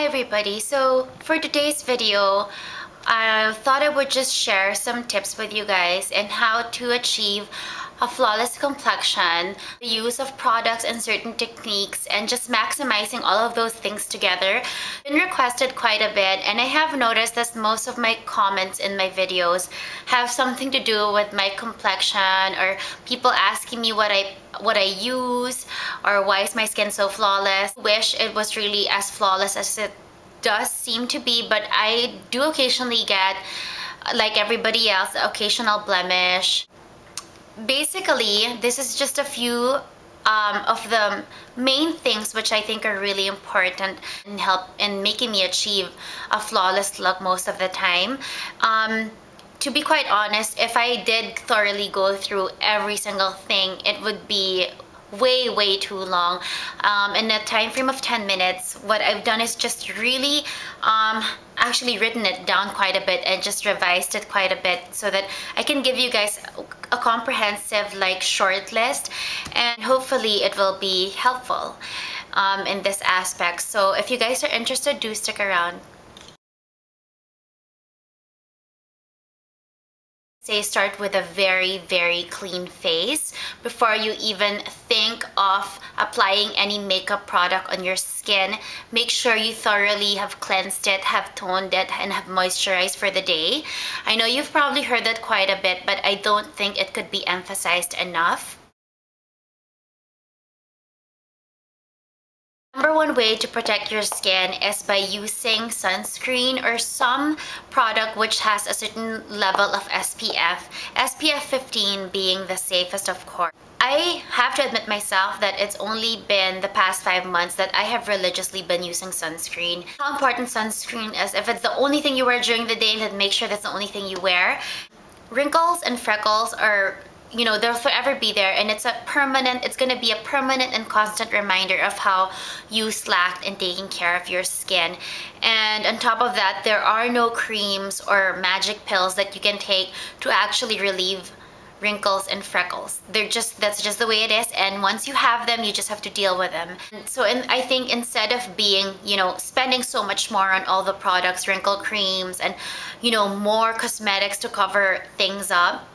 everybody. So for today's video, I thought I would just share some tips with you guys and how to achieve a flawless complexion, the use of products and certain techniques, and just maximizing all of those things together. Been requested quite a bit, and I have noticed that most of my comments in my videos have something to do with my complexion, or people asking me what I use, or why is my skin so flawless. Wish it was really as flawless as it does seem to be, but I do occasionally get, like everybody else, occasional blemish. Basically, this is just a few of the main things which I think are really important and help in making me achieve a flawless look most of the time. To be quite honest, if I did thoroughly go through every single thing, it would be way too long. In a time frame of 10 minutes, what I've done is just really actually written it down quite a bit and just revised it quite a bit so that I can give you guys a comprehensive short list, and hopefully it will be helpful in this aspect. So if you guys are interested, do stick around. Start with a very clean face before you even think of applying any makeup product on your skin. Make sure you thoroughly have cleansed it, have toned it, and have moisturized for the day. I know you've probably heard that quite a bit, but I don't think it could be emphasized enough. Number one way to protect your skin is by using sunscreen or some product which has a certain level of SPF 15 being the safest, of course. I have to admit myself that it's only been the past 5 months that I have religiously been using sunscreen. How important sunscreen is, if it's the only thing you wear during the day, then make sure that's the only thing you wear. Wrinkles and freckles are, they'll forever be there, and it's going to be a permanent and constant reminder of how you slacked in taking care of your skin. And on top of that, there are no creams or magic pills that you can take to actually relieve wrinkles and freckles. That's just the way it is, and once you have them, you just have to deal with them. So I think instead of spending so much more on all the products, wrinkle creams, and more cosmetics to cover things up,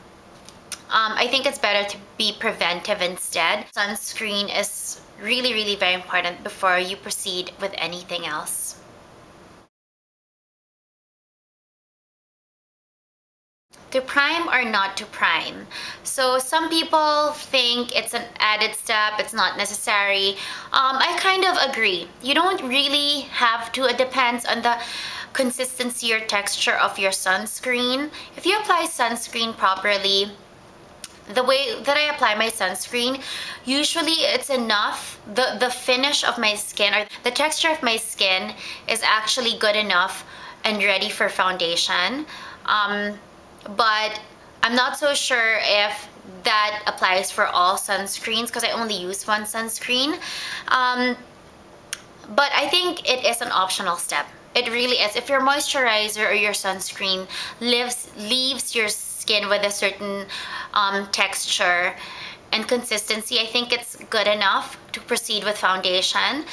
I think it's better to be preventive instead. Sunscreen is really very important before you proceed with anything else. To prime or not to prime? So some people think it's an added step, it's not necessary. I kind of agree. You don't really have to. It depends on the consistency or texture of your sunscreen. If you apply sunscreen properly, the way that I apply my sunscreen, usually it's enough. The finish of my skin, or the texture of my skin, is actually good enough and ready for foundation. But I'm not so sure if that applies for all sunscreens because I only use one sunscreen. But I think it is an optional step. It really is. If your moisturizer or your sunscreen leaves your skin with a certain texture and consistency, I think it's good enough to proceed with foundation.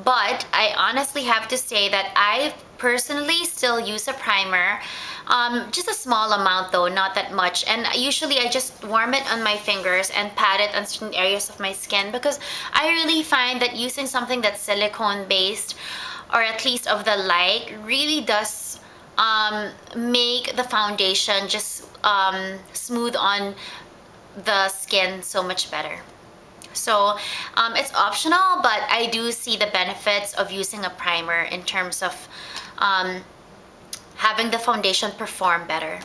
But I honestly have to say that I personally still use a primer, just a small amount though, not that much, and usually I just warm it on my fingers and pat it on certain areas of my skin, because I really find that using something that's silicone based, or at least of the like, really does make the foundation just smooth on the skin so much better. So it's optional, but I do see the benefits of using a primer in terms of having the foundation perform better.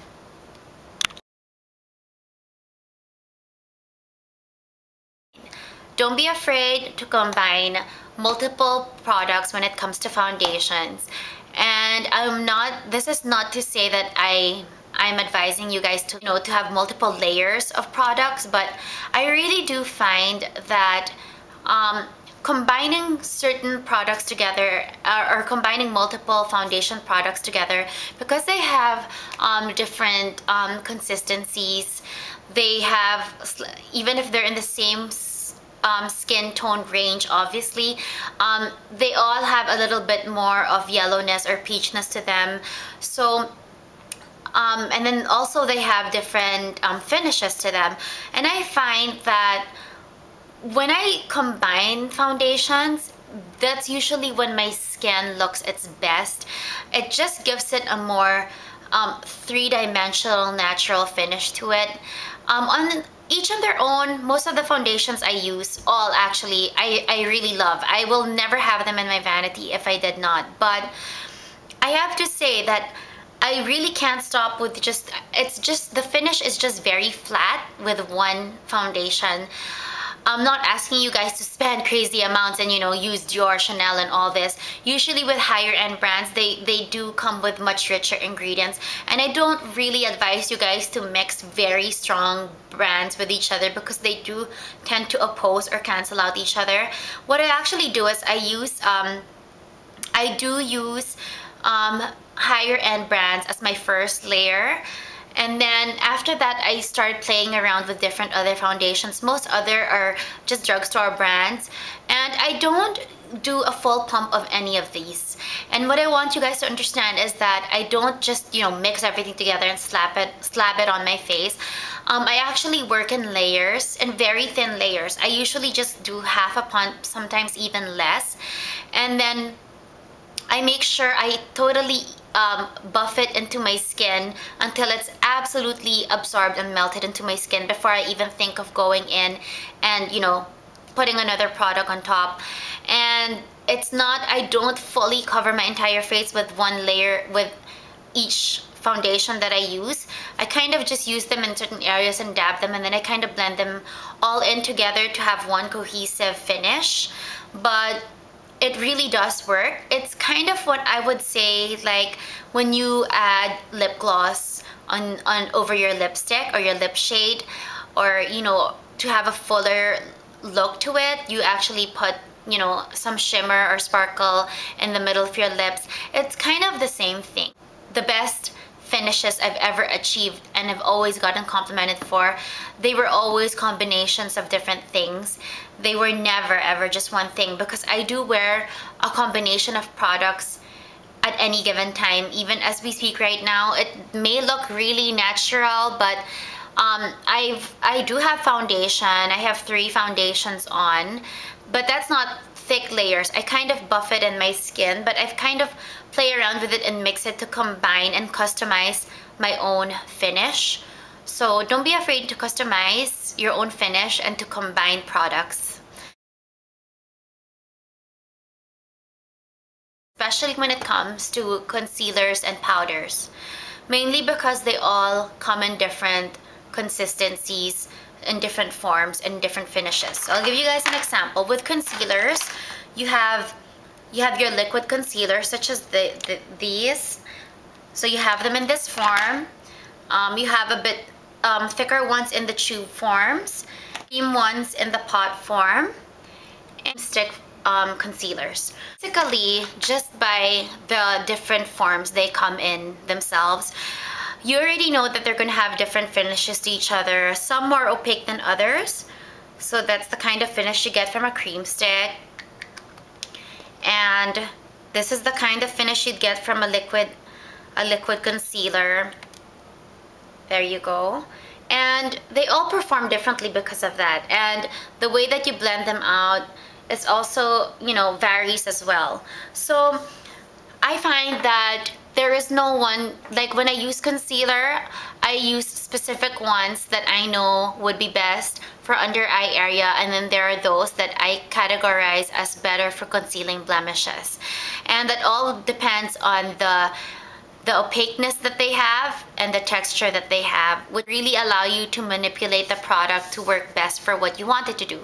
Don't be afraid to combine multiple products when it comes to foundations. And this is not to say that I'm advising you guys to to have multiple layers of products, but I really do find that combining certain products together, or combining multiple foundation products together, because they have different consistencies, they have, even if they're in the same skin tone range, obviously. They all have a little bit more of yellowness or peachness to them. So and then also they have different finishes to them. And I find that when I combine foundations, that's usually when my skin looks its best. It just gives it a more three-dimensional natural finish to it. On each on their own, most of the foundations I use, all actually, I really love. I will never have them in my vanity if I did not. But I have to say that I really can't stop with just, it's just, the finish is just very flat with one foundation. I'm not asking you guys to spend crazy amounts and, you know, use Dior, Chanel and all this. Usually with higher end brands, they do come with much richer ingredients. And I don't really advise you guys to mix very strong brands with each other because they do tend to oppose or cancel out each other. What I actually do is I do use higher end brands as my first layer. And then after that, I start playing around with different other foundations. Most other are just drugstore brands. And I don't do a full pump of any of these. And what I want you guys to understand is that I don't just, you know, mix everything together and slap it on my face. I actually work in layers, in very thin layers. I usually just do half a pump, sometimes even less. And then I make sure I totally buff it into my skin until it's absolutely absorbed and melted into my skin before I even think of going in and, you know, putting another product on top. And it's not, I don't fully cover my entire face with one layer with each foundation that I use. I kind of just use them in certain areas and dab them, and then I kind of blend them all in together to have one cohesive finish. But it really does work. It's kind of what I would say like when you add lip gloss on over your lipstick or your lip shade, or, you know, to have a fuller look to it, you actually put, you know, some shimmer or sparkle in the middle of your lips. It's kind of the same thing. The best finishes I've ever achieved and have always gotten complimented for, they were always combinations of different things. They were never ever just one thing, because I do wear a combination of products at any given time. Even as we speak right now, it may look really natural, but I do have foundation. I have 3 foundations on, but that's not thick layers. I kind of buff it in my skin, but I've kind of play around with it and mix it to combine and customize my own finish. So don't be afraid to customize your own finish and to combine products, especially when it comes to concealers and powders, mainly because they all come in different consistencies, in different forms, and different finishes. So I'll give you guys an example. With concealers, you have your liquid concealer, such as these. So you have them in this form. You have a bit thicker ones in the tube forms, cream ones in the pot form, and stick concealers. Basically, just by the different forms they come in themselves, you already know that they're going to have different finishes to each other, some more opaque than others. So that's the kind of finish you get from a cream stick. And this is the kind of finish you'd get from a liquid concealer. There you go. And they all perform differently because of that. And the way that you blend them out is also, you know, varies as well. So I find that there is no one, like when I use concealer, I use specific ones that I know would be best for under eye area, and then there are those that I categorize as better for concealing blemishes. And that all depends on the opaqueness that they have and the texture that they have, would really allow you to manipulate the product to work best for what you want it to do.